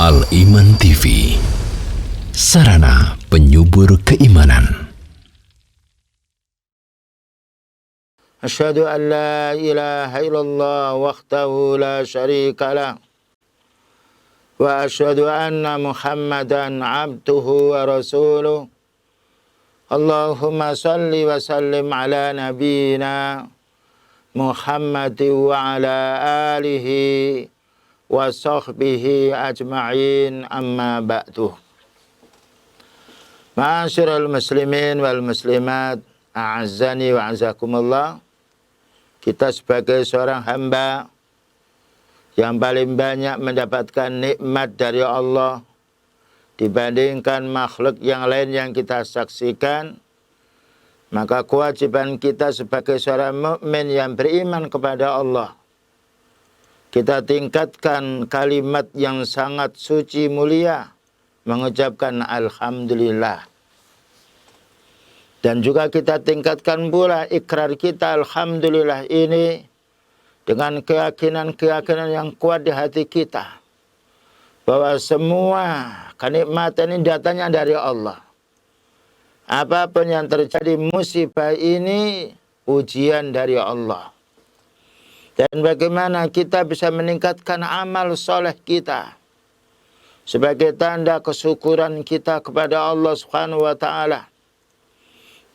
Al-Iman TV, sarana penyubur keimanan. Asyhadu an la ilaha illallah wahdahu la syarika lah. Wa asyhadu anna Muhammadan abduhu wa rasuluh. Allahumma salli wa sallim ala nabiyyina Muhammadin wa ala alihi wa sahbihi ajma'in, amma ba'du. Ma'asyiral muslimin wal muslimat, a'azzani wa a'azzakumullah. Kita sebagai seorang hamba yang paling banyak mendapatkan nikmat dari Allah dibandingkan makhluk yang lain yang kita saksikan, maka kewajiban kita sebagai seorang mukmin yang beriman kepada Allah, kita tingkatkan kalimat yang sangat suci mulia, mengucapkan alhamdulillah. Dan juga kita tingkatkan pula ikrar kita alhamdulillah ini dengan keyakinan-keyakinan yang kuat di hati kita, bahwa semua kenikmatan ini datangnya dari Allah. Apapun yang terjadi musibah ini ujian dari Allah. Dan bagaimana kita bisa meningkatkan amal soleh kita sebagai tanda kesyukuran kita kepada Allah Subhanahu wa Ta'ala,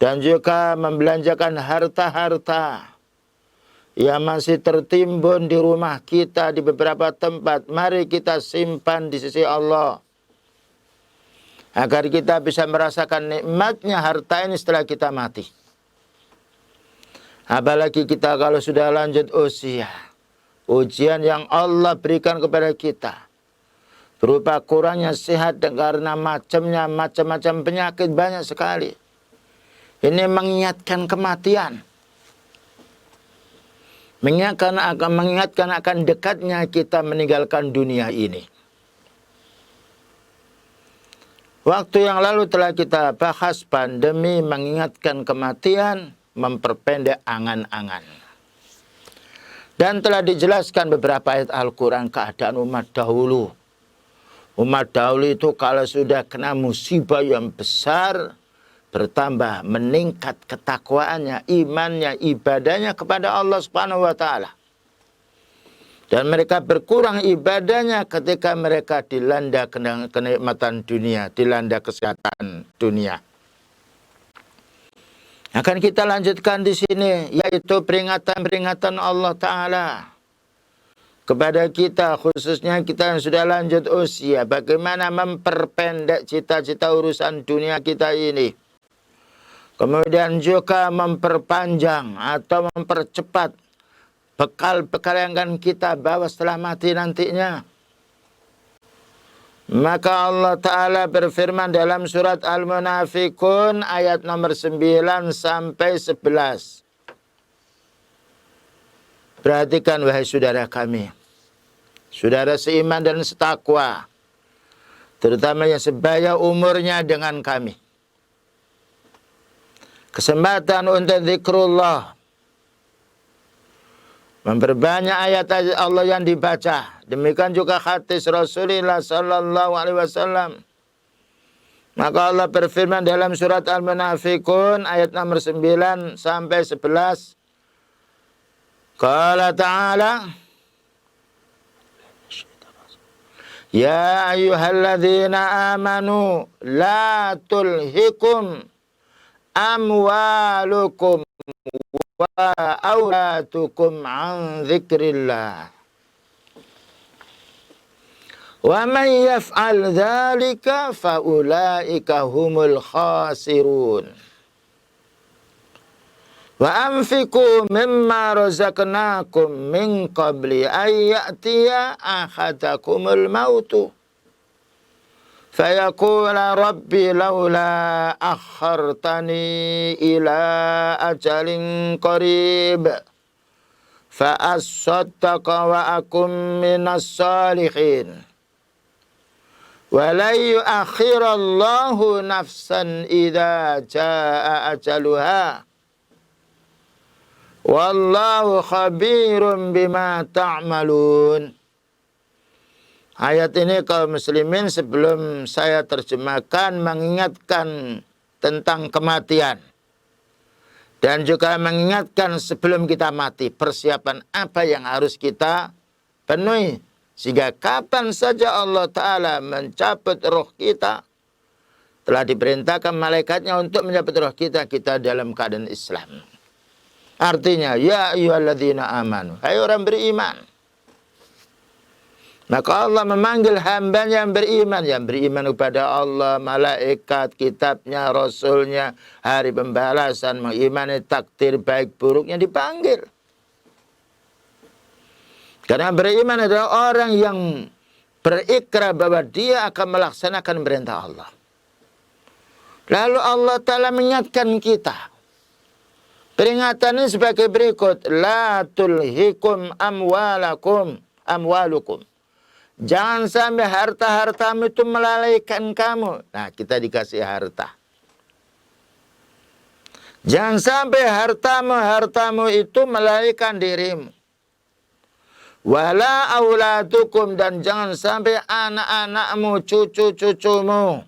dan juga membelanjakan harta-harta yang masih tertimbun di rumah kita di beberapa tempat. Mari kita simpan di sisi Allah agar kita bisa merasakan nikmatnya harta ini setelah kita mati. Apalagi kita kalau sudah lanjut usia, ujian yang Allah berikan kepada kita berupa kurangnya sehat dan karena macam-macam penyakit banyak sekali. Ini mengingatkan kematian, mengingatkan akan dekatnya kita meninggalkan dunia ini. Waktu yang lalu telah kita bahas pandemi mengingatkan kematian, memperpendek angan-angan. Dan telah dijelaskan beberapa ayat Al-Quran keadaan umat dahulu. Umat dahulu itu kalau sudah kena musibah yang besar, bertambah meningkat ketakwaannya, imannya, ibadahnya kepada Allah Subhanahu wa Ta'ala. Dan mereka berkurang ibadahnya ketika mereka dilanda kenikmatan dunia, dilanda kesehatan dunia. Akan kita lanjutkan di sini, yaitu peringatan-peringatan Allah Ta'ala kepada kita, khususnya kita yang sudah lanjut usia, bagaimana memperpendek cita-cita urusan dunia kita ini. Kemudian juga memperpanjang atau mempercepat bekal-bekal yang akan kita bawa setelah mati nantinya. Maka Allah Ta'ala berfirman dalam surat Al-Munafikun ayat nomor 9 sampai 11. Perhatikan wahai saudara kami, saudara seiman dan setakwa, terutama yang sebaya umurnya dengan kami. Kesempatan untuk zikrullah, memperbanyak ayat-ayat Allah yang dibaca. Demikian juga hadis Rasulullah sallallahu alaihi wasallam. Maka Allah berfirman dalam surat Al-Munafikun ayat nomor 9 sampai 11. Qala ta'ala, ya ayyuhalladzina amanu la tulhikum amwalukum wa auladukum an dzikrillah. Wa man yaf'al dzalika fa ulaika humul khasirun. Wa anfiqu mimma razaqnakum min qabli ay ya'tiya ahadakumul mautu fayaqula rabbi laula akhartani ila ajalin qarib fa asaddaqa wa akum minas salihin. Wa la yu'akhirallahu nafsan idza jaa ajaluha. Wallahu khabirum bima ta'malun. Ayat ini kaum muslimin sebelum saya terjemahkan mengingatkan tentang kematian. Dan juga mengingatkan sebelum kita mati persiapan apa yang harus kita penuhi. Sehingga kapan saja Allah Ta'ala mencabut roh kita, telah diperintahkan malaikatnya untuk mencabut roh kita, kita dalam keadaan Islam. Artinya, ya ayyuhalladzina amanu, hai orang beriman. Maka Allah memanggil hambanya yang beriman kepada Allah, malaikat, kitabnya, rasulnya, hari pembalasan, mengimani takdir baik buruknya dipanggil. Karena beriman adalah orang yang berikrar bahwa dia akan melaksanakan perintah Allah. Lalu Allah Ta'ala mengingatkan kita. Peringatan ini sebagai berikut. La tulhikum amwalukum. Jangan sampai harta-hartamu itu melalaikan kamu. Nah, kita dikasih harta. Jangan sampai hartamu itu melalaikan dirimu. Wala auladukum, dan jangan sampai anak-anakmu, cucu-cucumu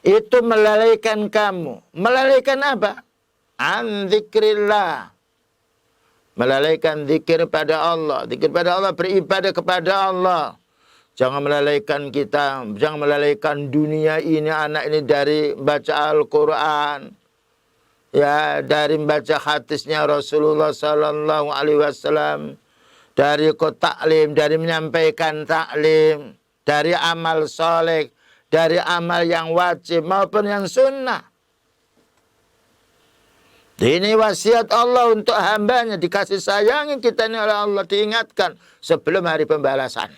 itu melalaikan kamu. Melalaikan apa? An dzikrillah. Melalaikan zikir pada Allah. Zikir pada Allah, beribadah kepada Allah. Jangan melalaikan kita, jangan melalaikan dunia ini, anak ini dari baca Al-Quran. Ya, dari baca hadisnya Rasulullah Sallallahu Alaihi Wasallam. Dari taklim, dari menyampaikan taklim. Dari amal soleh, dari amal yang wajib maupun yang sunnah. Ini wasiat Allah untuk hambanya, dikasih sayangi kita ini oleh Allah, diingatkan sebelum hari pembalasan.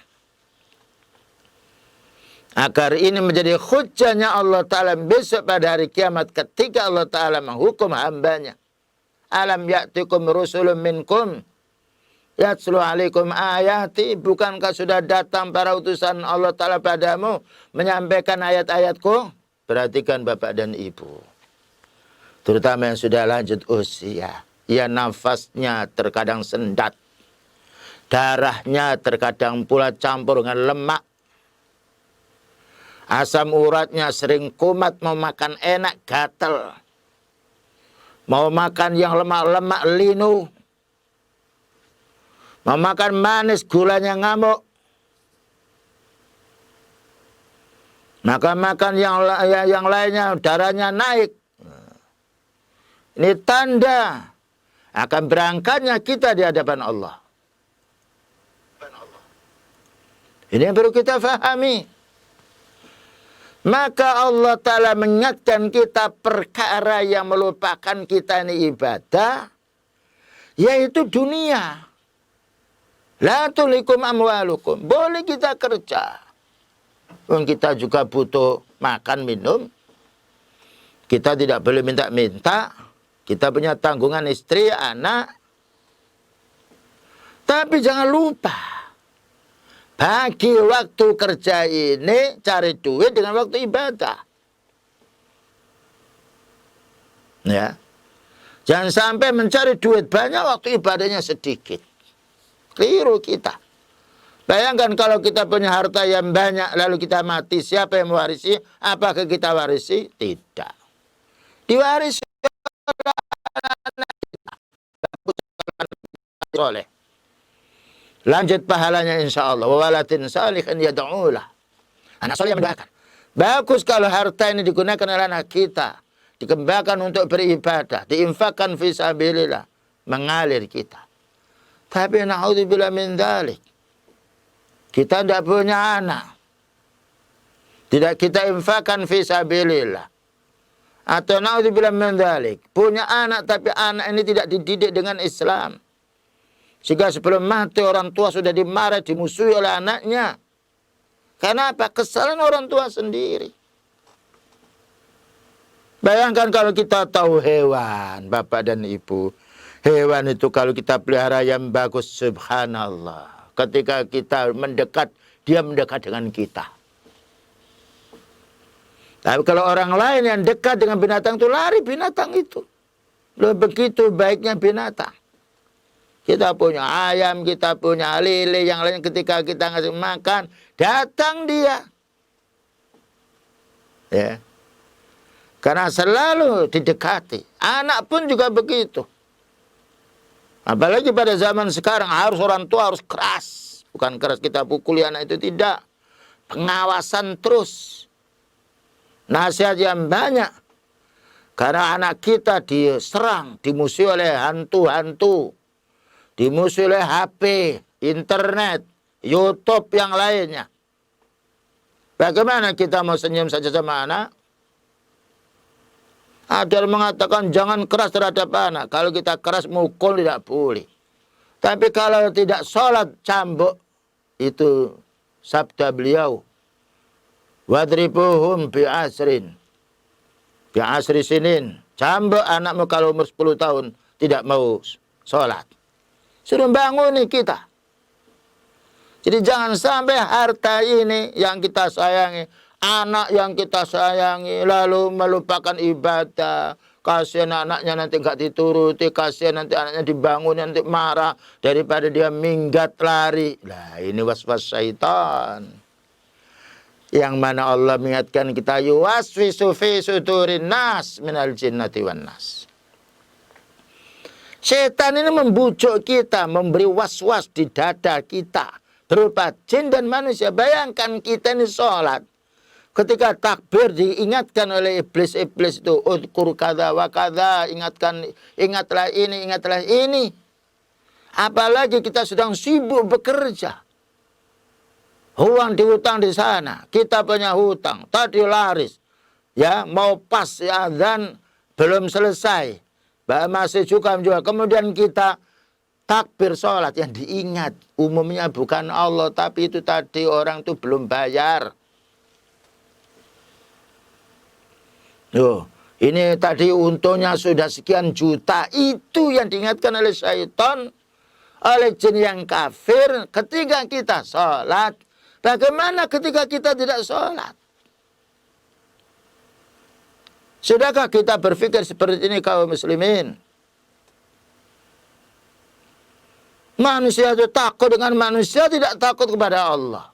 Agar ini menjadi hujahnya Allah Ta'ala besok pada hari kiamat ketika Allah Ta'ala menghukum hambanya. Alam ya'tikum rusulun minkum yatslu alaikum ayati, bukankah sudah datang para utusan Allah Ta'ala padamu menyampaikan ayat-ayatku? Perhatikan bapak dan ibu, terutama yang sudah lanjut usia. Ya, nafasnya terkadang sendat. Darahnya terkadang pula campur dengan lemak. Asam uratnya sering kumat, mau makan enak gatal. Mau makan yang lemak-lemak linu. Mau makan manis gulanya ngamuk. Makan yang lainnya darahnya naik. Ini tanda akan berangkatnya kita di hadapan Allah. Ini yang perlu kita fahami. Maka Allah Ta'ala mengingatkan kita perkara yang melupakan kita ini ibadah, yaitu dunia. La tulikum amwalukum. Boleh kita kerja. Kita juga butuh makan, minum. Kita tidak boleh minta-minta. Kita punya tanggungan istri, anak. Tapi jangan lupa, bagi waktu kerja ini cari duit dengan waktu ibadah. Ya. Jangan sampai mencari duit banyak, waktu ibadahnya sedikit. Keliru kita. Bayangkan kalau kita punya harta yang banyak lalu kita mati, siapa yang mewarisi? Apakah kita warisi? Tidak. Diwarisi oleh. Lanjut pahalanya insya Allah. Wawalatin salihin yad'ulah. Anak soleh yang mendoakan. Bagus kalau harta ini digunakan oleh anak kita. Dikembangkan untuk beribadah. Diinfakkan fisabilillah. Mengalir kita. Tapi na'udzubillah min dzalik. Kita tidak punya anak. Tidak kita infakkan fisabilillah. Atau na'udzubillah min dzalik, punya anak tapi anak ini tidak dididik dengan Islam. Sehingga sebelum mati orang tua sudah dimarahi, dimusuhi oleh anaknya. Karena apa? Kesalahan orang tua sendiri. Bayangkan kalau kita tahu hewan, bapak dan ibu. Hewan itu kalau kita pelihara yang bagus, subhanallah. Ketika kita mendekat, dia mendekat dengan kita. Tapi kalau orang lain yang dekat dengan binatang itu, lari binatang itu. Loh, begitu baiknya binatang. Kita punya ayam, kita punya lele, yang lain ketika kita ngasih makan, datang dia. Ya. Karena selalu didekati. Anak pun juga begitu. Apalagi pada zaman sekarang harus orang tua harus keras. Bukan keras kita pukuli anak itu, tidak. Pengawasan terus. Nasihat yang banyak. Karena anak kita diserang, dimusuhi oleh hantu-hantu. Dimusuhi oleh HP, internet, YouTube yang lainnya. Bagaimana kita mau senyum saja sama anak? Ada yang mengatakan jangan keras terhadap anak. Kalau kita keras mukul tidak boleh. Tapi kalau tidak sholat cambuk, itu sabda beliau. Wadribuhum bi'asrin. Bi'asri sinin. Cambuk anakmu kalau umur 10 tahun tidak mau sholat. Suruh banguni kita. Jadi jangan sampai harta ini yang kita sayangi, anak yang kita sayangi, lalu melupakan ibadah. Kasihan anaknya nanti nggak dituruti, kasihan nanti anaknya dibangun, nanti marah. Daripada dia minggat lari. Nah ini waswas syaitan. Yang mana Allah mengingatkan kita, yuwaswisu fi sudurin nas minal jinnati wan nas. Setan ini membujuk kita, memberi was-was di dada kita. Berupa jin dan manusia. Bayangkan kita ini sholat. Ketika takbir diingatkan oleh iblis-iblis itu. Udkur kada wa kada. Ingatlah ini, ingatlah ini. Apalagi kita sedang sibuk bekerja. Uang dihutang di sana. Kita punya hutang. Tadi laris. Ya, mau pas ya, azan belum selesai. Masih juga. Kemudian kita takbir sholat yang diingat. Umumnya bukan Allah. Tapi itu tadi orang itu belum bayar. Loh, ini tadi untungnya sudah sekian juta. Itu yang diingatkan oleh syaitan. Oleh jin yang kafir ketika kita sholat. Bagaimana ketika kita tidak sholat? Sudahkah kita berpikir seperti ini kaum muslimin? Manusia itu takut dengan manusia, tidak takut kepada Allah.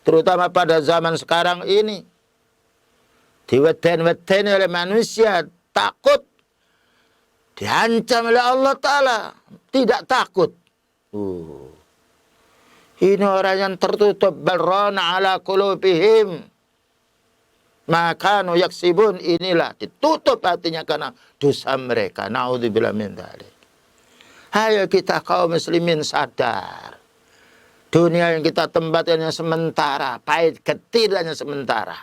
Terutama pada zaman sekarang ini. Diweden-wedeni oleh manusia, takut. Diancam oleh Allah Ta'ala, tidak takut. Ini orang yang tertutup. Balrana ala qulubihim. Maka yaksibun, inilah ditutup hatinya karena dosa mereka. Naudzubillah min dzalik. Ayo kita kaum muslimin sadar. Dunia yang kita tempatnya sementara, pahit getir hanya sementara.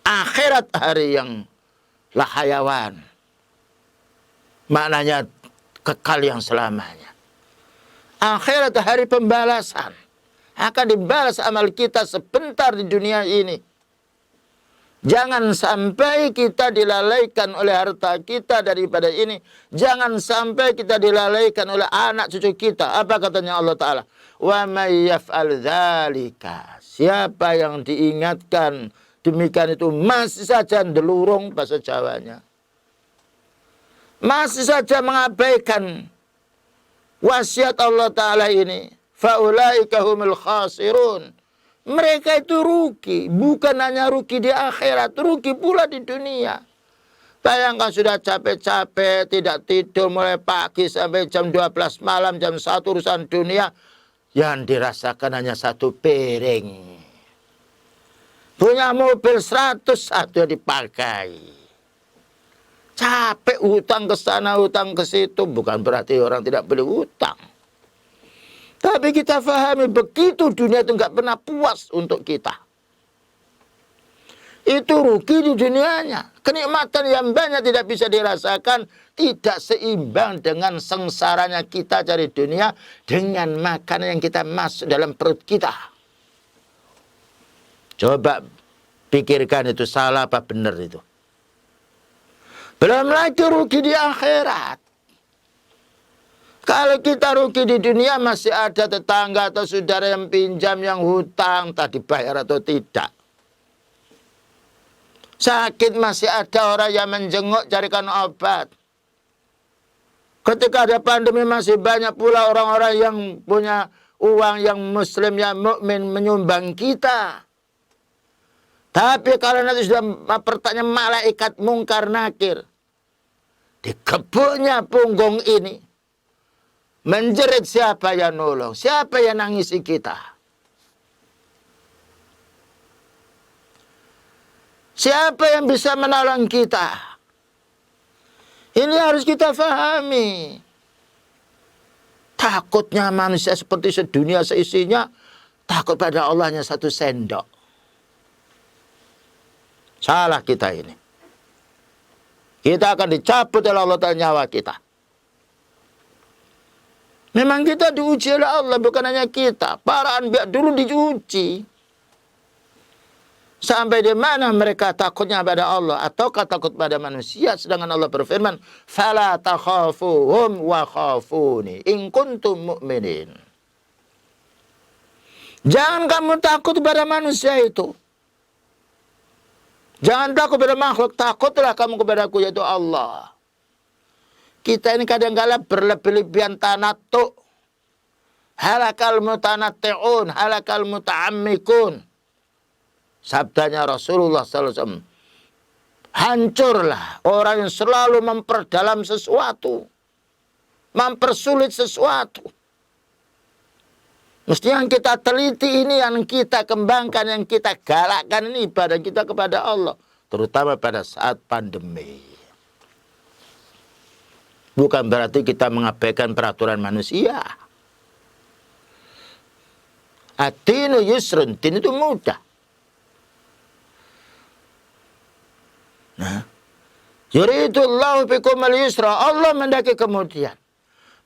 Akhirat hari yang lahayawan. Maknanya kekal yang selamanya. Akhirat hari pembalasan. Akan dibalas amal kita sebentar di dunia ini. Jangan sampai kita dilalaikan oleh harta kita daripada ini. Jangan sampai kita dilalaikan oleh anak cucu kita. Apa katanya Allah Ta'ala? Wa may yaf'al dzalika. Siapa yang diingatkan demikian itu masih saja ndelurung bahasa Jawanya. Masih saja mengabaikan wasiat Allah Ta'ala ini. Faulaika humul khasirun. Mereka itu rugi. Bukan hanya rugi di akhirat, rugi pula di dunia. Bayangkan sudah capek-capek, tidak tidur mulai pagi sampai jam 12 malam, jam 1 urusan dunia. Yang dirasakan hanya satu piring. Punya mobil 101 dipakai. Capek hutang ke sana, hutang ke situ. Bukan berarti orang tidak boleh hutang. Tapi kita fahami begitu dunia itu nggak pernah puas untuk kita. Itu rugi di dunianya. Kenikmatan yang banyak tidak bisa dirasakan. Tidak seimbang dengan sengsaranya kita cari dunia. Dengan makanan yang kita masuk dalam perut kita. Coba pikirkan itu salah apa benar itu. Belum lagi rugi di akhirat. Kalau kita rugi di dunia masih ada tetangga atau saudara yang pinjam, yang hutang, entah dibayar atau tidak. Sakit masih ada orang yang menjenguk carikan obat. Ketika ada pandemi masih banyak pula orang-orang yang punya uang, yang muslim, yang mukmin menyumbang kita. Tapi kalau nanti sudah bertanya malaikat mungkar nakir, dikepuknya punggung ini, menjerit siapa yang nolong, siapa yang nangisi kita. Siapa yang bisa menolong kita? Ini harus kita fahami. Takutnya manusia seperti sedunia seisinya, takut pada Allahnya satu sendok. Salah kita ini. Kita akan dicabut oleh Allah Ta'ala nyawa kita. Memang kita diuji oleh Allah, bukan hanya kita. Para anbiya dulu diuji. Sampai di mana mereka takutnya pada Allah ataukah takut pada manusia, sedangkan Allah berfirman, "Fala takhafuhum wa khafuni in kuntum mu'minin." Jangan kamu takut pada manusia itu. Jangan takut pada makhluk, takutlah kamu kepadaku, yaitu Allah. Kita ini kadang-kala berlebih-lebihan tanattu. Halakal mutanatti'un, halakal muta'ammikun. Sabdanya Rasulullah SAW. Hancurlah orang yang selalu memperdalam sesuatu, mempersulit sesuatu. Mesti yang kita teliti ini, yang kita kembangkan, yang kita galakkan ini ibadah kita kepada Allah. Terutama pada saat pandemi. Bukan berarti kita mengabaikan peraturan manusia. Ad-dinu yusrun, din itu mudah. Nah, yuridullahu bikumul yusra, Allah mendaki kemudian.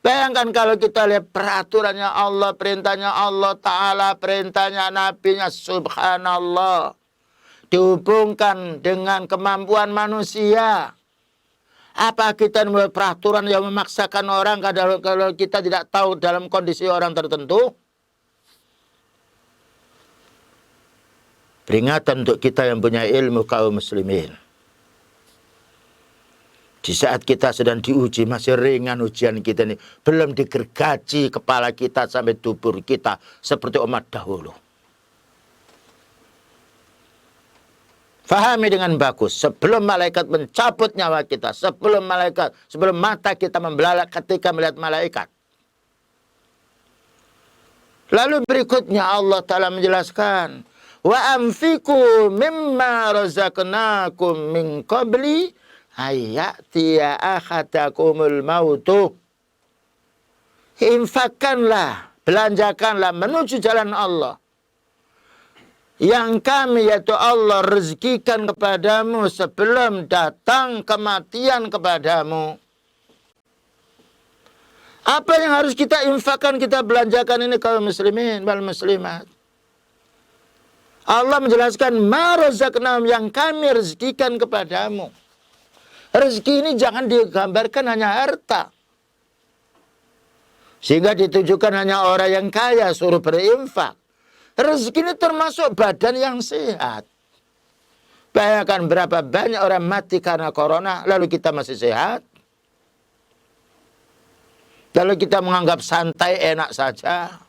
Bayangkan kalau kita lihat peraturannya Allah, perintahnya Allah Ta'ala, perintahnya Nabi-Nya, subhanallah. Dihubungkan dengan kemampuan manusia. Apa kita membuat peraturan yang memaksakan orang kalau kita tidak tahu dalam kondisi orang tertentu? Peringatan untuk kita yang punya ilmu kaum muslimin. Di saat kita sedang diuji, masih ringan ujian kita ini. Belum digergaji kepala kita sampai dubur kita seperti umat dahulu. Fahami dengan bagus. Sebelum malaikat mencabut nyawa kita. Sebelum mata kita membelalak ketika melihat malaikat. Lalu berikutnya Allah Ta'ala menjelaskan. Wa anfiku mimma razaqnakum min qabli ayyatiya ahadakumul mautu. Infakkanlah, belanjakanlah menuju jalan Allah yang kami, yaitu Allah, rezekikan kepadamu sebelum datang kematian kepadamu. Apa yang harus kita infakkan, kita belanjakan ini kaum muslimin wal muslimat? Allah menjelaskan ma razaqnahum, yang kami rezekikan kepadamu. Rezeki ini jangan digambarkan hanya harta. Sehingga ditujukan hanya orang yang kaya suruh berinfak. Rezeki ini termasuk badan yang sehat. Bayangkan berapa banyak orang mati karena corona, lalu kita masih sehat. Lalu kita menganggap santai, enak saja.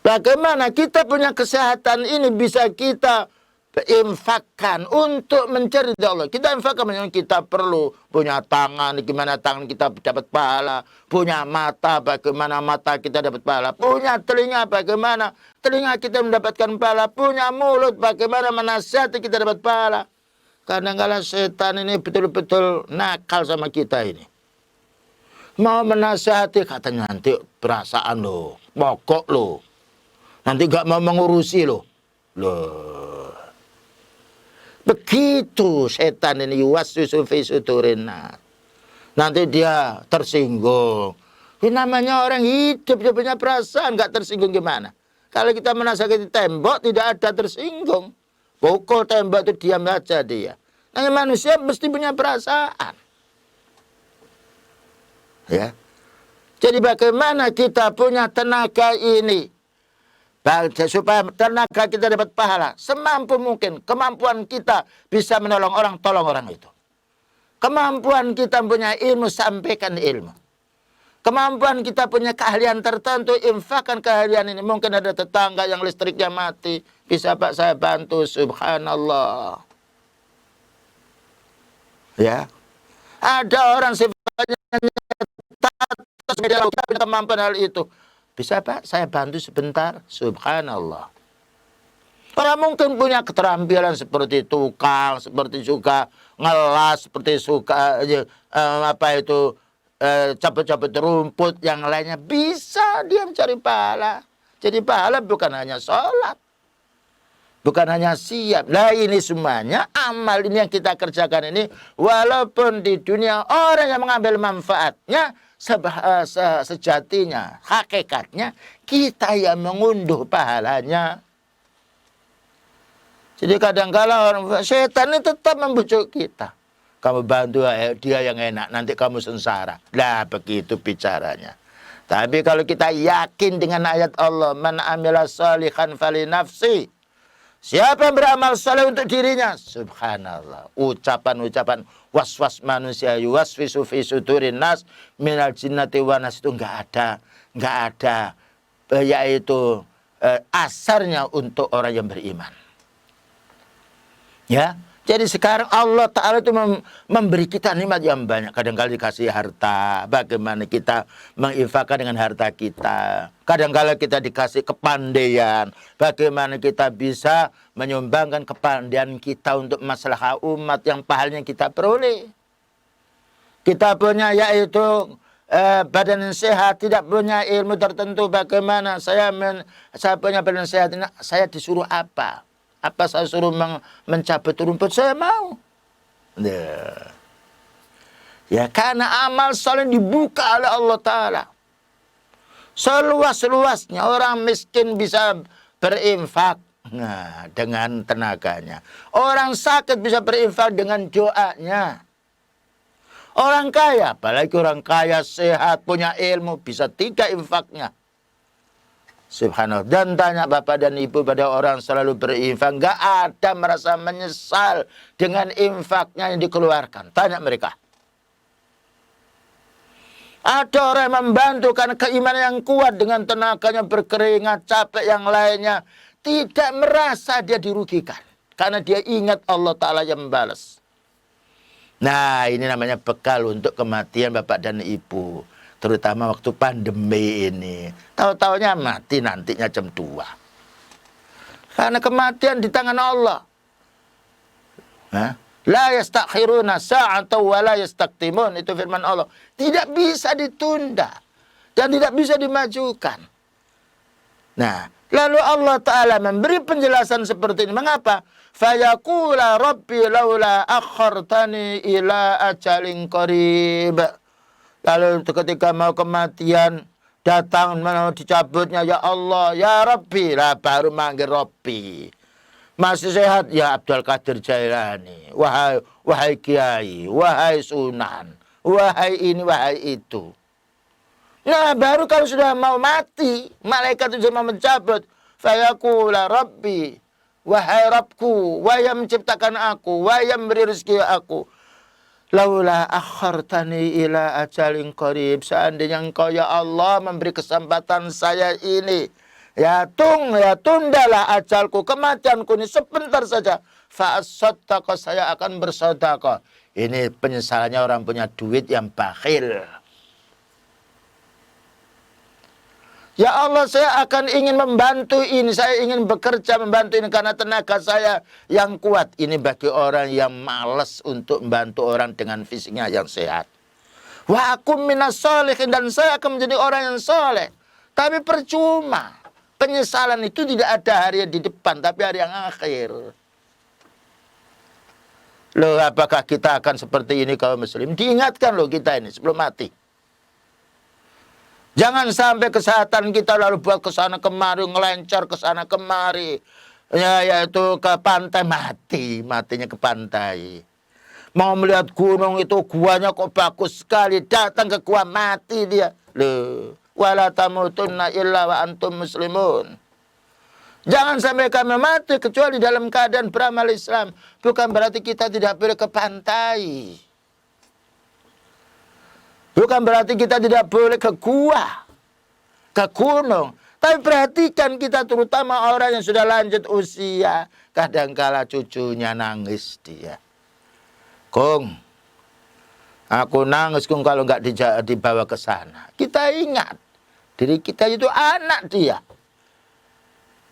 Bagaimana kita punya kesehatan ini bisa kita infakkan untuk mencari ridha Allah. Kita infakkan, kita perlu punya tangan, gimana tangan kita dapat pahala, punya mata, bagaimana mata kita dapat pahala, punya telinga, bagaimana telinga kita mendapatkan pahala, punya mulut, bagaimana menasihati kita dapat pahala. Kadang-kadang setan ini betul-betul nakal sama kita ini. Mau menasihati, katanya nanti perasaan lo, pokok lo, nanti gak mau mengurusi lo. Loh. Begitu setan ini yuwaswisu fi sudurin nas. Nanti dia tersinggung. Ini namanya orang hidup, dia punya perasaan, nggak tersinggung gimana? Kalau kita menasihati tembok, tidak ada tersinggung. Pukul tembok itu diam aja dia. Nah, manusia mesti punya perasaan. Ya. Jadi bagaimana kita punya tenaga ini? Supaya tenaga kita dapat pahala semampu mungkin, kemampuan kita bisa menolong orang, tolong orang itu. Kemampuan kita punya ilmu, sampaikan ilmu. Kemampuan kita punya keahlian tertentu, infakkan keahlian ini. Mungkin ada tetangga yang listriknya mati, bisa Pak saya bantu, subhanallah. Ya, ada orang sifatnya tatas, kita punya kemampuan hal itu. Bisa Pak saya bantu sebentar, subhanallah. Orang mungkin punya keterampilan seperti tukang, seperti suka ngelas, seperti suka cabut-cabut rumput, yang lainnya bisa dia mencari pahala. Jadi pahala bukan hanya sholat, bukan hanya siap. Nah ini semuanya amal ini yang kita kerjakan ini, walaupun di dunia orang yang mengambil manfaatnya, sejatinya, hakikatnya kita yang mengunduh pahalanya. Jadi kadang-kala orang setan ini tetap membujuk kita. Kamu bantu dia yang enak, nanti kamu sengsara. Lah begitu bicaranya. Tapi kalau kita yakin dengan ayat Allah, man amila shalihan fali nafsi. Siapa yang beramal saleh untuk dirinya? Subhanallah. Ucapan-ucapan was-was manusia, yuwaswisu fi sudurin nas minal jinnati wan nas itu enggak ada yaitu asarnya untuk orang yang beriman. Ya, jadi sekarang Allah Ta'ala itu memberi kita nikmat yang banyak. Kadang-kadang dikasih harta, bagaimana kita menginfakkan dengan harta kita. Kadang-kadang kita dikasih kepandaian, bagaimana kita bisa menyumbangkan kepandaian kita untuk masalah umat yang pahalanya kita peroleh. Kita punya yaitu badan yang sehat, tidak punya ilmu tertentu, bagaimana saya punya badan sehat ini, saya disuruh apa? Apa saya suruh mencabut rumput? Saya mau. Ya, karena amal soleh dibuka oleh Allah Ta'ala. Seluas-luasnya orang miskin bisa berinfak dengan tenaganya. Orang sakit bisa berinfak dengan doanya. Orang kaya, apalagi orang kaya, sehat, punya ilmu, bisa 3 infaknya. Subhanallah. Dan tanya bapak dan ibu pada orang selalu berinfak, nggak ada merasa menyesal dengan infaknya yang dikeluarkan. Tanya mereka. Ada orang yang membantu karena keimanan yang kuat, dengan tenaganya berkeringat, capek yang lainnya, tidak merasa dia dirugikan karena dia ingat Allah Ta'ala yang membalas. Nah ini namanya bekal untuk kematian bapak dan ibu. Terutama waktu pandemi ini. Tahu-taunya mati nantinya jam 2. Karena kematian di tangan Allah. La yastakhiruna sa'atan wa la yastaktimun. Itu firman Allah. Tidak bisa ditunda. Dan tidak bisa dimajukan. Nah, lalu Allah Ta'ala memberi penjelasan seperti ini. Mengapa? Fayaqula rabbi laula akhartani ila ajalin qarib. Lalu ketika mau kematian, datang mau dicabutnya, ya Allah, ya Rabbi, lah baru manggil Rabbi. Masih sehat? Ya Abdul Qadir Jailani. Wahai Kiai, wahai Sunan, wahai ini, wahai itu. Nah baru kalau sudah mau mati, malaikat itu mau mencabut. Fayaqula Rabbi, wahai Rabbku, wahai yang menciptakan aku, wahai yang memberi rezeki aku. Laula akhartani ila ajalin qarib. Seandainya engkau ya Allah memberi kesempatan saya ini, ya tundalah ajalku, kematianku ini sebentar saja. Fa'asaddaqa, saya akan bersedekah. Ini penyesalannya orang punya duit yang bakhil. Ya Allah, saya akan ingin membantu ini. Saya ingin bekerja membantu ini karena tenaga saya yang kuat. Ini bagi orang yang malas untuk membantu orang dengan fisiknya yang sehat. Wa akum minas sholihin, dan saya akan menjadi orang yang soleh. Tapi percuma. Penyesalan itu tidak ada hari di depan, tapi hari yang akhir. Loh, apakah kita akan seperti ini kaum muslim? Diingatkan loh kita ini sebelum mati. Jangan sampai kesehatan kita lalu buat ke sana kemari, ngelencar ke sana kemari. Ya, yaitu ke pantai, matinya ke pantai. Mau melihat gunung itu, guanya kok bagus sekali, datang ke gua, mati dia. Loh, wala tamutunna illa wa antum muslimun. Jangan sampai kami mati kecuali dalam keadaan beramal Islam. Bukan berarti kita tidak boleh ke pantai. Bukan berarti kita tidak boleh ke gua, ke gunung. Tapi perhatikan kita, terutama orang yang sudah lanjut usia. Kadangkala cucunya nangis dia. Kong, aku nangis kong kalau nggak dibawa ke sana. Kita ingat, diri kita itu anak dia.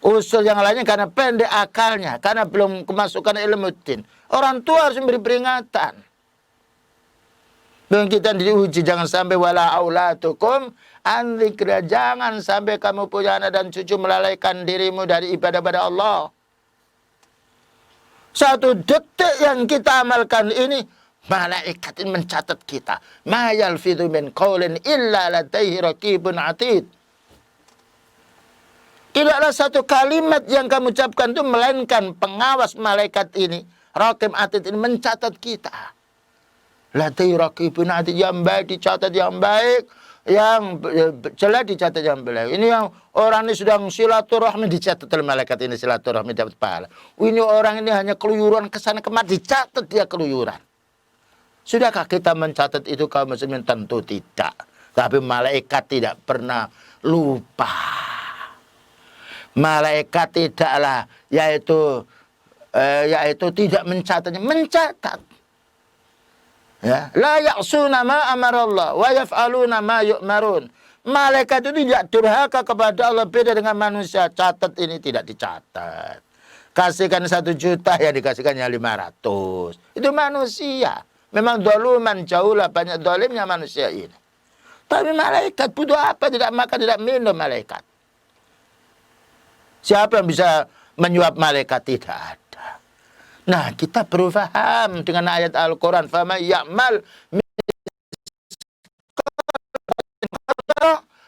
Usul yang lainnya karena pendek akalnya, karena belum kemasukan ilmu din. Orang tua harus memberi peringatan. Dan kita diuji, jangan sampai wala aulatukum an dzikra, jangan sampai kamu punya anak dan cucu melalaikan dirimu dari ibadah pada Allah. Satu detik yang kita amalkan ini, malaikat ini mencatat kita. Ma yalfidhu min qaulin illa ladaihi raqibun atid. Tidaklah satu kalimat yang kamu ucapkan itu melainkan pengawas malaikat ini, raqib atid ini mencatat kita. Latih raqibun atid, yang baik dicatat yang baik, yang jelek dicatat yang jelek. Ini yang orang ini sedang silaturahmi, dicatat oleh malaikat ini silaturahmi dapat pahala. Ini orang ini hanya keluyuran kesana kemari, dicatat dia keluyuran. Sudahkah kita mencatat itu kaum muslimin? Tentu tidak. Tapi malaikat tidak pernah lupa. Malaikat tidaklah yaitu tidak mencatatnya, mencatat. Ya, la ya'suna ma amarallah wa yaf'aluna ma yu'marun. Malaikat itu tidak durhaka kepada Allah, beda dengan manusia. Catat ini tidak dicatat. Kasihkan 1 juta, ya dikasihkannya 500. Itu manusia. Memang doluman, jauhlah banyak dolimnya manusia ini. Tapi malaikat butuh apa? Tidak makan, tidak minum malaikat. Siapa yang bisa menyuap malaikat? Tidak ada. Nah, kita perlu paham dengan ayat Al-Quran. Fama ya'mal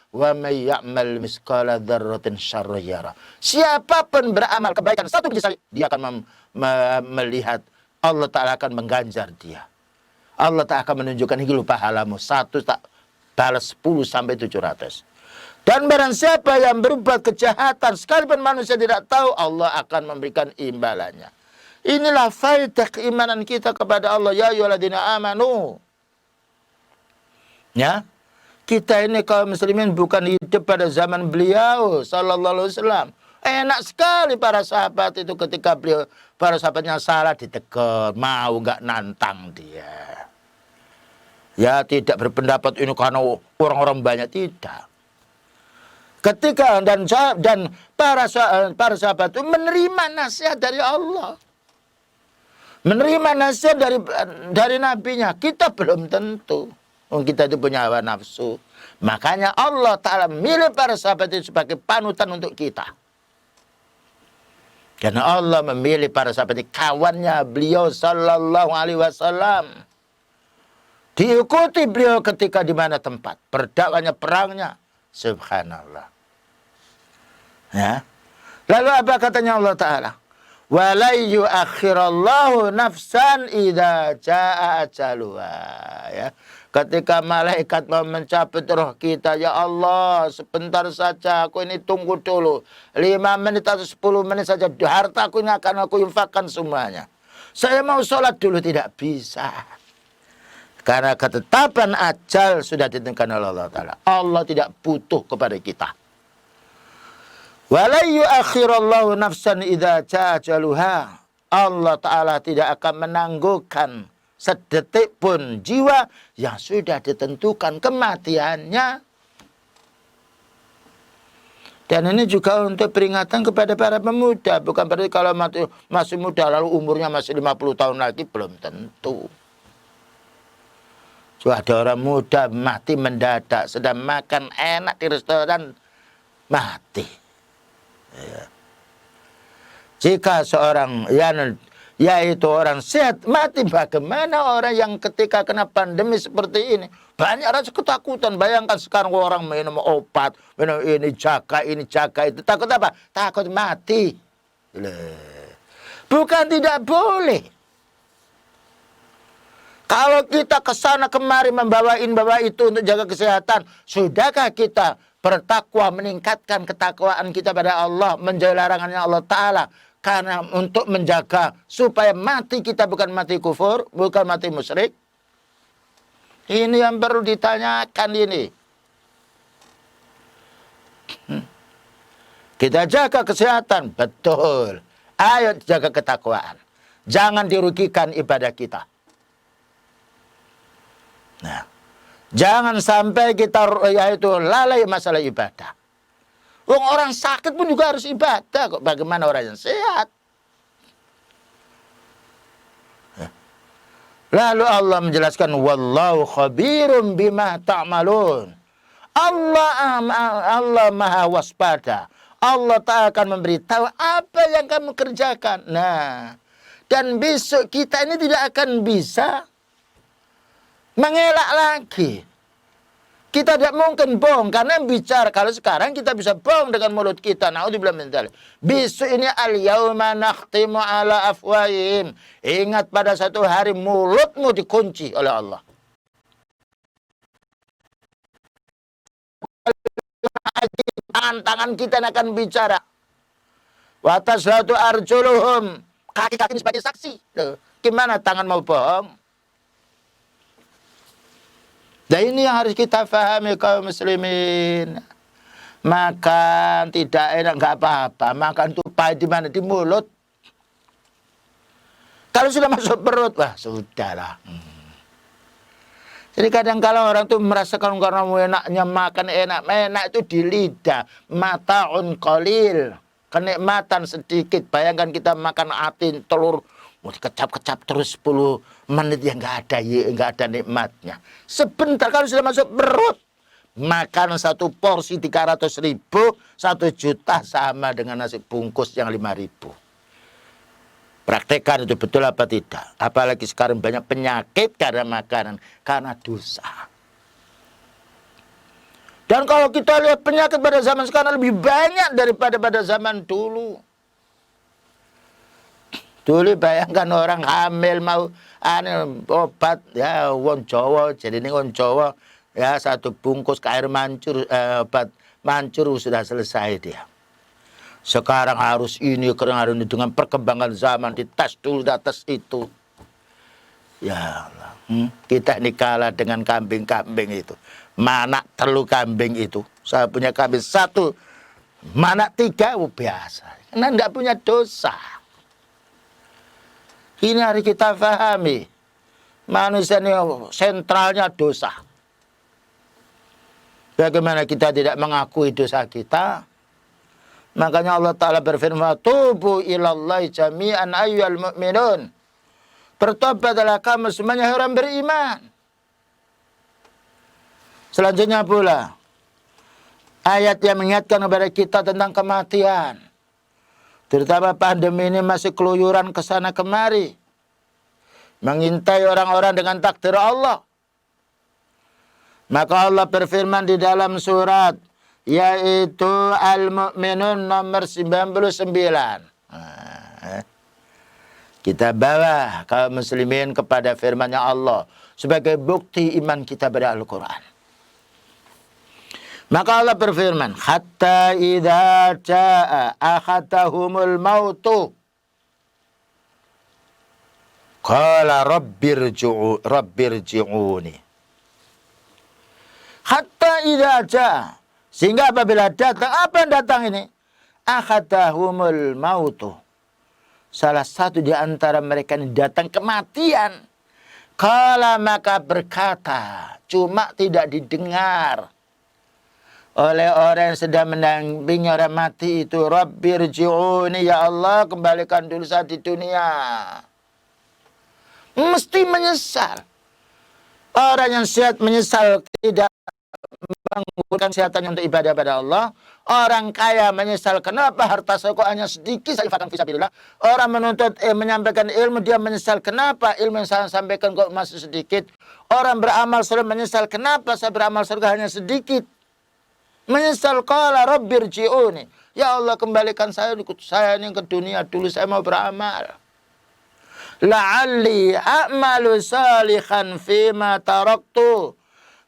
wa may ya'mal miskala dzarratin syarran yara. Siapapun beramal kebaikan 1 biji sawi, dia akan melihat, Allah Ta'ala akan mengganjar dia. Allah Ta'ala akan menunjukkan hidup pahalamu 1 tak balas 10 sampai 700. Dan barang siapa yang berbuat kejahatan, sekalipun manusia tidak tahu, Allah akan memberikan imbalannya. Inilah faidah keimanan kita kepada Allah. Ya ayyuhalladzina amanu. Ya. Kita ini kaum muslimin bukan hidup pada zaman beliau sallallahu alaihi wasallam. Enak sekali para sahabat itu ketika para sahabatnya salah ditegur, mau enggak nantang dia. Ya, tidak berpendapat ini karena orang-orang banyak, tidak. Ketika dan para sahabat itu menerima nasihat dari Allah. Menerima nasihat dari nabinya. Kita belum tentu. Kita itu punya hawa nafsu. Makanya Allah Ta'ala milih para sahabat itu sebagai panutan untuk kita. Karena Allah memilih para sahabat itu kawannya beliau sallallahu alaihi wasallam. Diikuti beliau ketika di mana tempat. Berdakwahnya, perangnya. Subhanallah. Ya. Lalu apa katanya Allah Ta'ala? Wala yu'akhirallahu nafsan idza jaa ajaluha. Ya. Ketika malaikat mau mencabut roh kita, ya Allah, sebentar saja, aku ini tunggu dulu. 5 menit atau 10 menit saja, harta aku ini akan aku infakkan semuanya. Saya mau sholat dulu, tidak bisa. Karena ketetapan ajal sudah ditentukan oleh Allah Ta'ala. Allah tidak butuh kepada kita. Wala yu'akhirallahu nafsan idza jaa ajaluha. Allah Ta'ala tidak akan menangguhkan sedetik pun jiwa yang sudah ditentukan kematiannya. Dan ini juga untuk peringatan kepada para pemuda. Bukan berarti kalau masih muda lalu umurnya masih 50 tahun lagi, belum tentu. Juga ada orang muda mati mendadak, sedang makan enak di restoran, mati. Ya. Jika seorang yaitu orang sehat mati, bagaimana orang yang ketika kena pandemi seperti ini? Banyak rasa ketakutan. Bayangkan sekarang orang minum obat, minum ini jaga itu. Takut apa? Takut mati. Bukan tidak boleh. Kalau kita kesana kemari bawa itu untuk jaga kesehatan, sudahkah kita bertakwa, meningkatkan ketakwaan kita pada Allah, menjauhi larangannya Allah Ta'ala, karena untuk menjaga supaya mati kita bukan mati kufur, bukan mati musyrik? Ini yang perlu ditanyakan ini. Kita jaga kesehatan, betul. Ayo jaga ketakwaan. Jangan dirugikan ibadah kita. Nah, jangan sampai kita yaitu lalai masalah ibadah. Orang sakit pun juga harus ibadah kok. Bagaimana orang yang sehat? Lalu Allah menjelaskan wallahu khabirum bima ta'malun. Allah maha waspada. Allah tak akan memberitahu apa yang kamu kerjakan. Nah, dan besok kita ini tidak akan bisa mengelak lagi. Kita tidak mungkin bohong karena bicara. Kalau sekarang kita bisa bohong dengan mulut kita. Naudzubillah min dzalik. Besok ini al-yauma nakhtimu ala afwahihim. Ingat pada satu hari mulutmu dikunci oleh Allah. Tangan kita akan bicara. Wa tashhadu arjuluhum. Kaki-kaki sebagai saksi. Gimana tangan mau bohong? Dan ini yang harus kita pahami kaum muslimin. Makan tidak enak nggak apa-apa. Makan itu pahit di mana? Di mulut. Kalau sudah masuk perut, wah sudahlah. Jadi kadang kalau orang tuh merasakan karena enaknya makan enak itu di lidah. Mata'un qalil. Kenikmatan sedikit. Bayangkan kita makan atin, telur. Mau dikecap-kecap terus 10 menit yang nggak ada nikmatnya. Sebentar kalau sudah masuk perut, makan satu porsi 300.000, 1 juta sama dengan nasi bungkus yang 5.000. Praktekkan itu betul apa tidak? Apalagi sekarang banyak penyakit karena makanan, karena dosa. Dan kalau kita lihat penyakit pada zaman sekarang lebih banyak daripada pada zaman dulu. Dulu bayangkan orang hamil mau obat ya wong Jawa, jadi ini wong Jawa ya 1 bungkus ke air mancur, obat mancur sudah selesai dia. Sekarang harus ini karena dengan perkembangan zaman dites dulu tes itu. Ya Allah, kita ini kalah dengan kambing-kambing itu. Mana telu kambing itu? Saya punya kambing 1, mana 3 biasa. Karena enggak punya dosa. Ini harus kita pahami. Manusia ini sentralnya dosa. Bagaimana kita tidak mengakui dosa kita? Makanya Allah Ta'ala berfirman, tubu ilallahi jami'an ayyuhal mu'minun. Bertobatlah kamu semuanya orang beriman. Selanjutnya pula, ayat yang mengingatkan kepada kita tentang kematian. Terutama pandemi ini masih keluyuran ke sana kemari. Mengintai orang-orang dengan takdir Allah. Maka Allah berfirman di dalam surat, yaitu Al-Mu'minun nomor 99. Kita bawa kaum muslimin kepada firman-Nya Allah sebagai bukti iman kita pada Al-Quran. Maka Allah berfirman, hatta idza jaa akhadahumul mautu qala rabbirji'uni. Hatta idza jaa, sehingga apabila datang, apa yang datang ini? Akhadahumul mautu, salah satu di antara mereka ini datang kematian. Qala, maka berkata, cuma tidak didengar oleh orang yang sedang mendampingi orang mati itu, rabbirji'uni, ya Allah kembalikan dulu saya di dunia. Mesti menyesal. Orang yang sehat menyesal tidak menggunakan kesehatannya untuk ibadah pada Allah. Orang kaya menyesal kenapa harta saya kok hanya sedikit, saya infakkan fisabilillah. Orang menuntut menyampaikan ilmu, dia menyesal kenapa ilmu yang saya sampaikan kok masih sedikit. Orang beramal soleh menyesal kenapa saya beramal soleh hanya sedikit. Menyesal, qala rabbirji'uni, ya Allah kembalikan saya ini ke dunia dulu, saya mau beramal. La'alli a'malu salihan fima taraktu,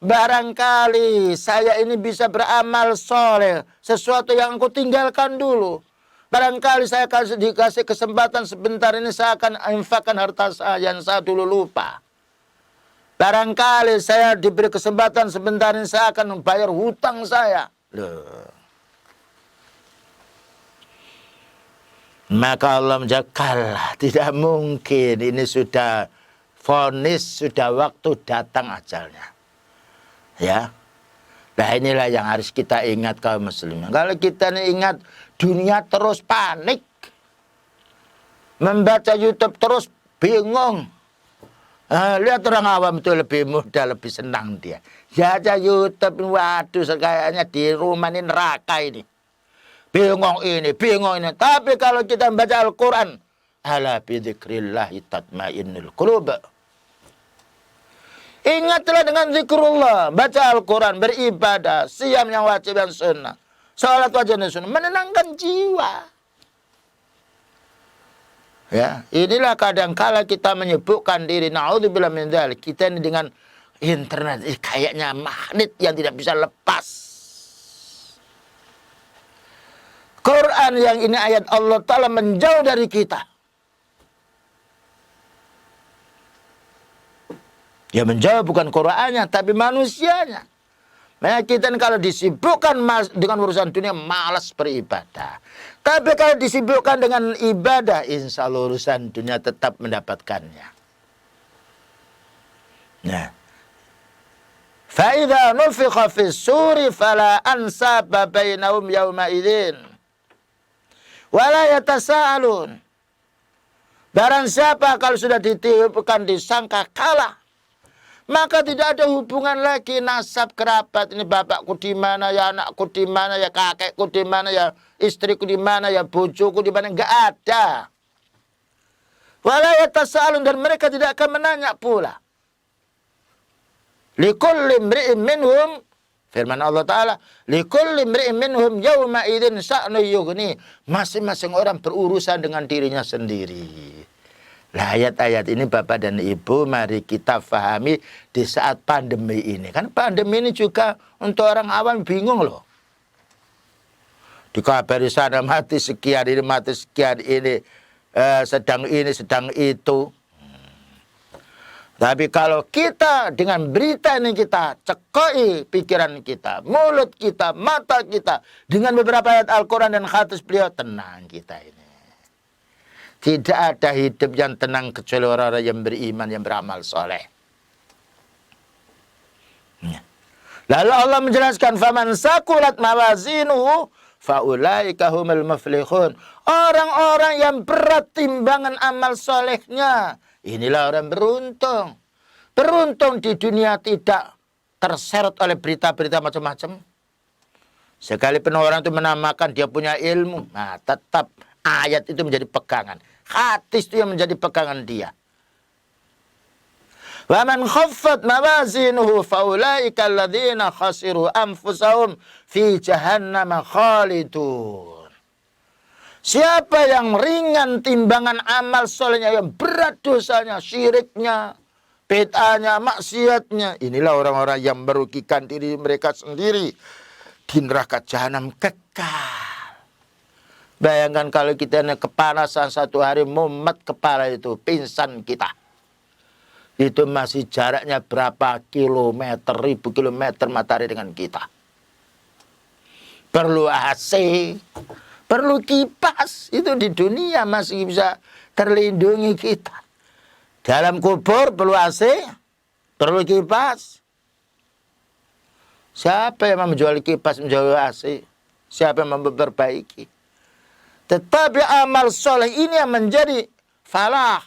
barangkali saya ini bisa beramal soleh sesuatu yang aku tinggalkan dulu. Barangkali saya dikasih kesempatan sebentar ini, saya akan infakkan harta saya yang saya dulu lupa. Barangkali saya diberi kesempatan sebentar ini saya akan membayar hutang saya. Loh. Maka Allah menjawab, kalah, tidak mungkin. Ini sudah vonis, sudah waktu datang ajalnya. Ya. Nah inilah yang harus kita ingat kaum muslimin. Kalau kita ini ingat dunia terus panik. Membaca YouTube terus bingung. Lihat orang awam itu lebih mudah, lebih senang dia. Ya aja YouTube, waduh kayaknya di rumah ini neraka ini. Bingung ini, bingung ini. Tapi kalau kita membaca Al-Quran, ala bidzikrillahi tatmainnul qulub. Ingatlah dengan zikrullah, baca Al-Quran, beribadah, siam yang wajib dan sunnah, salat wajib dan sunnah, menenangkan jiwa. Ya, inilah kadang-kala kita menyibukkan diri, naudzubillah min dzalik. Kita ini dengan internet kayaknya magnet yang tidak bisa lepas. Quran yang ini ayat Allah Ta'ala menjauh dari kita. Ya menjauh bukan Qurannya, tapi manusianya. Nah kita kalau disibukkan dengan urusan dunia, malas beribadah. Tapi kalau disibukkan dengan ibadah, insya Allah urusan dunia tetap mendapatkannya. Nah, فَإِذَا نُفِخَ فِي الصُّورِ فَلَا أَنْسَابَ بَيْنَهُمْ يَوْمَئِذٍ وَلَا يَتَسَاءَلُونَ. Barang siapa kalau sudah ditiupkan disangka kalah, maka tidak ada hubungan lagi nasab kerabat. Ini bapakku di mana, ya anakku di mana, ya kakekku di mana, ya istriku di mana, ya bojoku di mana. Enggak ada. Wala yatasaalun, dan mereka tidak akan menanya pula. Likulli imri'in minhum, firman Allah Ta'ala, likulli imri'in minhum yawma idzin sya'nu yughni. Masing-masing orang berurusan dengan dirinya sendiri. Nah, ayat-ayat ini Bapak dan Ibu mari kita pahami di saat pandemi ini. Kan pandemi ini juga untuk orang awam bingung loh. Dikabari sana mati sekian ini, mati sekian ini, sedang itu. Tapi kalau kita dengan berita ini kita cekoi pikiran kita, mulut kita, mata kita dengan beberapa ayat Al-Quran dan hadis beliau, tenang kita ini. Tidak ada hidup yang tenang kecuali orang-orang yang beriman, yang beramal soleh. Lalu Allah menjelaskan, faman sakulat mawazinuhu faulaika humul muflihun. Orang-orang yang berat timbangan amal solehnya, inilah orang beruntung. Beruntung di dunia tidak terseret oleh berita-berita macam-macam. Sekalipun orang itu menamakan dia punya ilmu, nah tetap ayat itu menjadi pegangan. Hadis itu yang menjadi pegangan dia. Wa man khaffat mawazinuhu faulaika alladzina khasiru anfusahum fi jahannam khalidun. Siapa yang ringan timbangan amal solehnya, yang berat dosanya, syiriknya, bid'ahnya, maksiatnya, inilah orang-orang yang merugikan diri mereka sendiri di neraka jahanam kekal. Bayangkan kalau kita kepanasan satu hari, mumet kepala itu, pingsan kita. Itu masih jaraknya berapa kilometer, ribu kilometer matahari dengan kita. Perlu AC, perlu kipas. Itu di dunia masih bisa terlindungi kita. Dalam kubur perlu AC, perlu kipas. Siapa yang menjual kipas, menjual AC? Siapa yang memperbaiki? Tetapi amal soleh ini yang menjadi falah,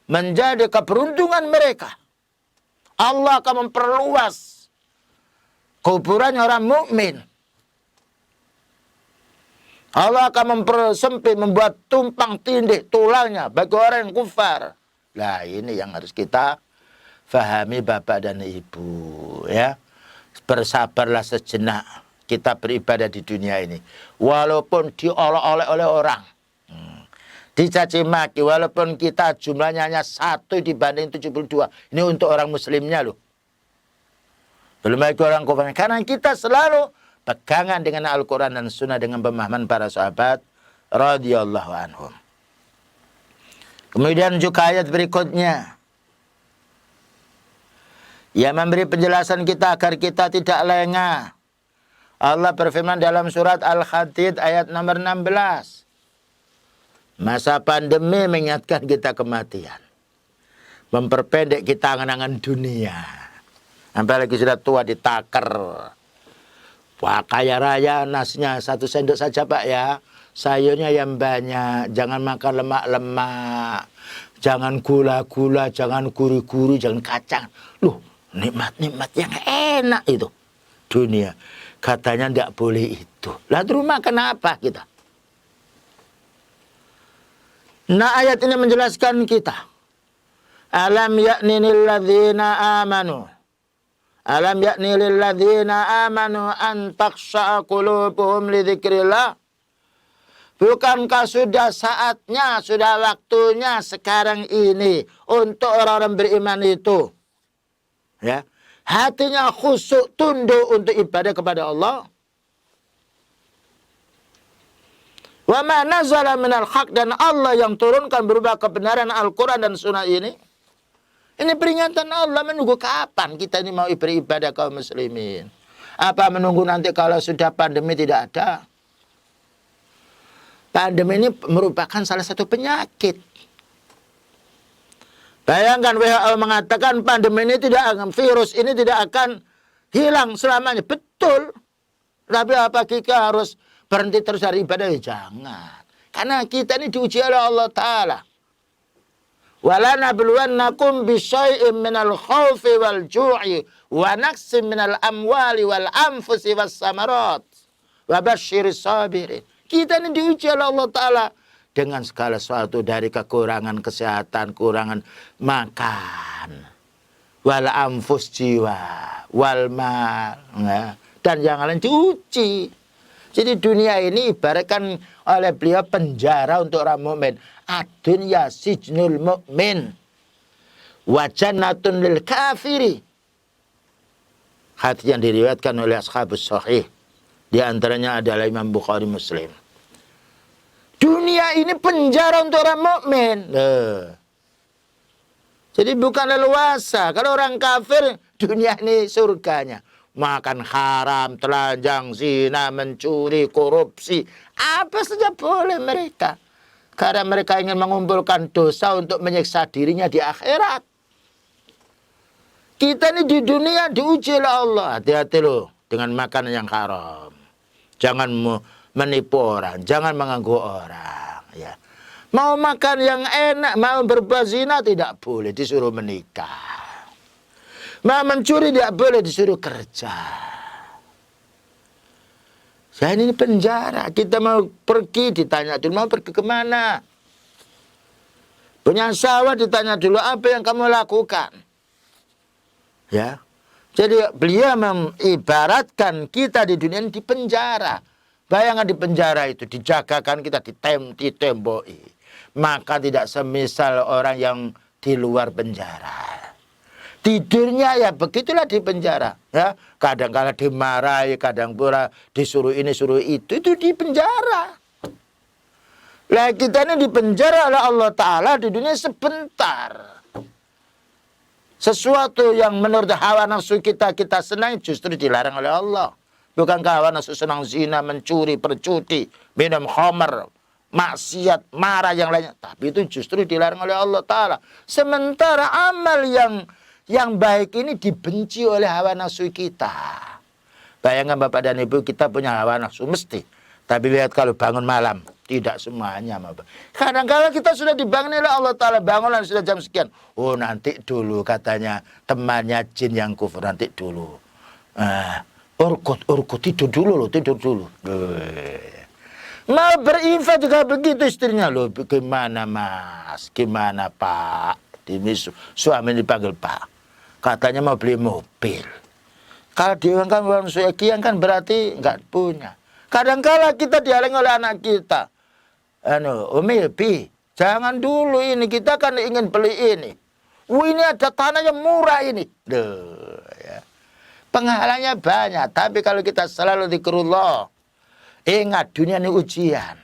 menjadi keberuntungan mereka. Allah akan memperluas kuburannya orang mukmin. Allah akan mempersempit, membuat tumpang tindih tulangnya bagi orang yang kufar. Nah ini yang harus kita fahami Bapak dan Ibu, ya. Bersabarlah sejenak. Kita beribadah di dunia ini. Walaupun diolok-olok oleh orang. Dicaci maki. Walaupun kita jumlahnya hanya 1 dibanding 72. Ini untuk orang muslimnya loh. Belum lagi orang kafir. Karena kita selalu pegangan dengan Al-Quran dan Sunnah dengan pemahaman para sahabat radhiyallahu anhum. Kemudian juga ayat berikutnya. Ia memberi penjelasan kita agar kita tidak lengah. Allah berfirman dalam surat Al-Hadid ayat nomor 16. Masa pandemi mengingatkan kita kematian. Memperpendek kita angan-angan dunia. Sampai lagi sudah tua ditaker. Wah, kaya raya nasinya 1 sendok saja Pak ya. Sayurnya yang banyak. Jangan makan lemak-lemak. Jangan gula-gula, jangan gurih-gurih, jangan kacang. Loh, nikmat-nikmat yang enak itu. Dunia. Katanya tidak boleh itu. Lah di rumah kenapa kita? Nah ayat ini menjelaskan kita. Alam yakni lilladzina amanu. Alam yakni lilladzina amanu an takhsha'a qulubuhum li dzikrillah. Bukankah sudah saatnya, sudah waktunya sekarang ini untuk orang-orang beriman itu, ya, hatinya khusyuk tunduk untuk ibadah kepada Allah. Wa ma nazala minal haq, dan Allah yang turunkan berupa kebenaran Al-Quran dan Sunnah ini. Ini peringatan Allah, menunggu kapan kita ini mau beribadah kaum muslimin? Apa menunggu nanti kalau sudah pandemi tidak ada? Pandemi ini merupakan salah satu penyakit. Bayangkan WHO mengatakan pandemi ini virus ini tidak akan hilang selamanya. Betul. Tapi apa kita harus berhenti terus dari ibadah? Jangan. Karena kita ini diuji oleh Allah Ta'ala. وَلَنَبْلُوَنَّكُمْ بِشَيْءٍ مِنَ الْخَوْفِ وَالْجُوعِ وَنَقْصٍ مِنَ الْأَمْوَالِ وَالْأَنْفُسِ وَالثَّمَرَاتِ وَبَشِّرِ الصَّابِرِينَ. Kita ini diuji oleh Allah Ta'ala dengan segala sesuatu, dari kekurangan kesehatan, kurangan makan, wal anfus jiwa, wal mal, dan yang lain diuji. Jadi dunia ini ibaratkan oleh beliau penjara untuk orang mukmin. Ad-dunya sijnul mu'min wa jannatun lil kafiri. Hadis yang diriwayatkan oleh ashabus sahih, di antaranya adalah Imam Bukhari Muslim. Dunia ini penjara untuk orang mukmin. Jadi bukan leluasa. Kalau orang kafir, dunia ini surganya. Makan haram, telanjang, zina, mencuri, korupsi. Apa saja boleh mereka. Karena mereka ingin mengumpulkan dosa untuk menyiksa dirinya di akhirat. Kita ini di dunia diuji oleh Allah. Hati-hati loh dengan makanan yang haram. Jangan menipu orang, jangan mengganggu orang. Ya. Mau makan yang enak, mau berbuat zina tidak boleh, disuruh menikah. Mau mencuri tidak boleh, disuruh kerja. Saya ini penjara. Kita mau pergi ditanya dulu, mau pergi kemana? Punya sawah ditanya dulu, apa yang kamu lakukan? Ya. Jadi beliau mengibaratkan kita di dunia ini di penjara. Bayangkan di penjara itu dijagakan kita, ditemboi. Maka tidak semisal orang yang di luar penjara. Tidurnya ya begitulah di penjara, ya. Kadang-kala dimarahi, kadang pula disuruh ini suruh itu di penjara. Lah kita ini di penjara oleh Allah Ta'ala di dunia sebentar. Sesuatu yang menurut hawa nafsu kita senang justru dilarang oleh Allah. Bukankah hawa nafsu senang zina, mencuri, percudi, minum khamar, maksiat, marah yang lainnya. Tapi itu justru dilarang oleh Allah Ta'ala. Sementara amal yang baik ini dibenci oleh hawa nafsu kita. Bayangkan Bapak dan Ibu, kita punya hawa nafsu mesti. Tapi lihat kalau bangun malam, tidak semuanya. Kadang-kadang kita sudah dibangun oleh Allah Ta'ala, bangunlah sudah jam sekian. Oh nanti dulu katanya temannya jin yang kufur, nanti dulu. Urkut, tidur dulu. Mau berinfak juga begitu istrinya. Loh gimana Mas, gimana Pak? Suami dipanggil Pak. Katanya mau beli mobil. Kalau diuangkan uang sekian kan berarti nggak punya. Kadang-kala kita dihalang oleh anak kita. Umi, jangan dulu ini. Kita kan ingin beli ini. Ini ada tanah yang murah ini. Duh, ya. Penghalangnya banyak. Tapi kalau kita selalu zikrullah, ingat dunia ini ujian.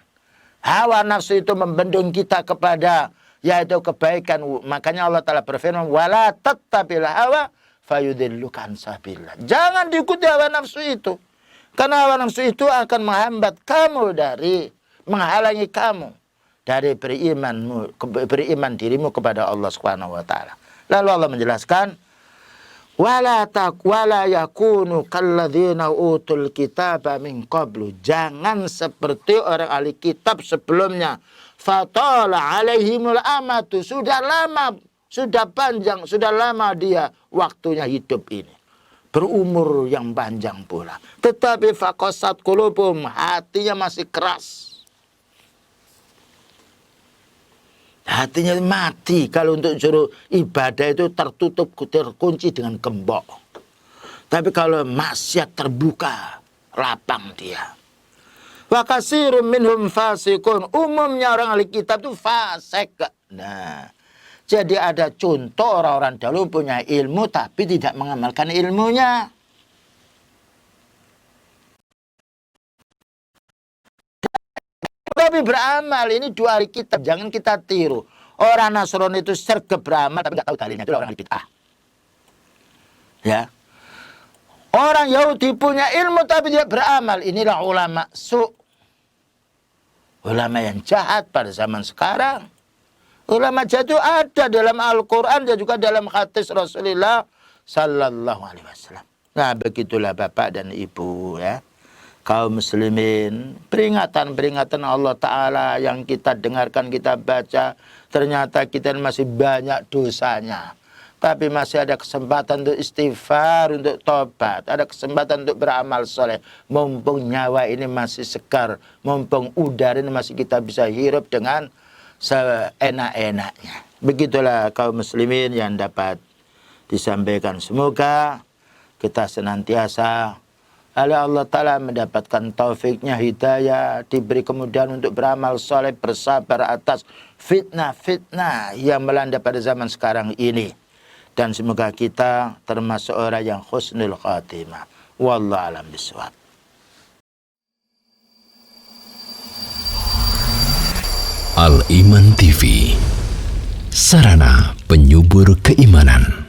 Hawa nafsu itu membendung kita kepada yaitu kebaikan. Makanya Allah Ta'ala berfirman, wala tattabil hawa fayudilluka an sabilillah. Jangan diikuti hawa nafsu itu. Karena hawa nafsu itu akan menghambat kamu dari, menghalangi kamu dari beriman dirimu kepada Allah Subhanahu wa taala. Lalu Allah menjelaskan, wala yakunu kalladzina utul kitaba min qablu. Jangan seperti orang ahli kitab sebelumnya. Fatala alaihimul amatu. Sudah lama, sudah panjang, sudah lama dia waktunya hidup ini. Berumur yang panjang pula. Tetapi faqasat qulubum, hatinya masih keras. Hatinya mati kalau untuk suruh ibadah itu tertutup, terkunci dengan gembok. Tapi kalau maksiat terbuka, lapang dia. Wa katsirun minhum fasiqun. Umumnya orang ahli kitab itu fasik. Nah, jadi ada contoh orang-orang dahulu punya ilmu tapi tidak mengamalkan ilmunya. Tapi beramal, ini dua ahli kitab, jangan kita tiru. Orang Nasrani itu sergap beramal tapi nggak tahu dalilnya, itu orang ahli bid'ah. Ya. Orang Yahudi punya ilmu tapi tidak beramal, inilah ulama ulama yang jahat pada zaman sekarang. Ulama jahat itu ada dalam Al-Quran dan juga dalam hadis Rasulullah Sallallahu Alaihi Wasallam. Nah, begitulah Bapak dan Ibu ya. Kaum muslimin, peringatan-peringatan Allah Ta'ala yang kita dengarkan, kita baca, ternyata kita masih banyak dosanya. Tapi masih ada kesempatan untuk istighfar, untuk tobat. Ada kesempatan untuk beramal soleh. Mumpung nyawa ini masih segar. Mumpung udara ini masih kita bisa hirup dengan seenak-enaknya. Begitulah kaum muslimin yang dapat disampaikan. Semoga kita senantiasa oleh Allah Ta'ala mendapatkan taufiknya, hidayah, diberi kemudahan untuk beramal soleh, bersabar atas fitnah-fitnah yang melanda pada zaman sekarang ini. Dan semoga kita termasuk orang yang husnul khatimah. Wallahu a'lam bishawab. Al-Iman TV, sarana penyubur keimanan.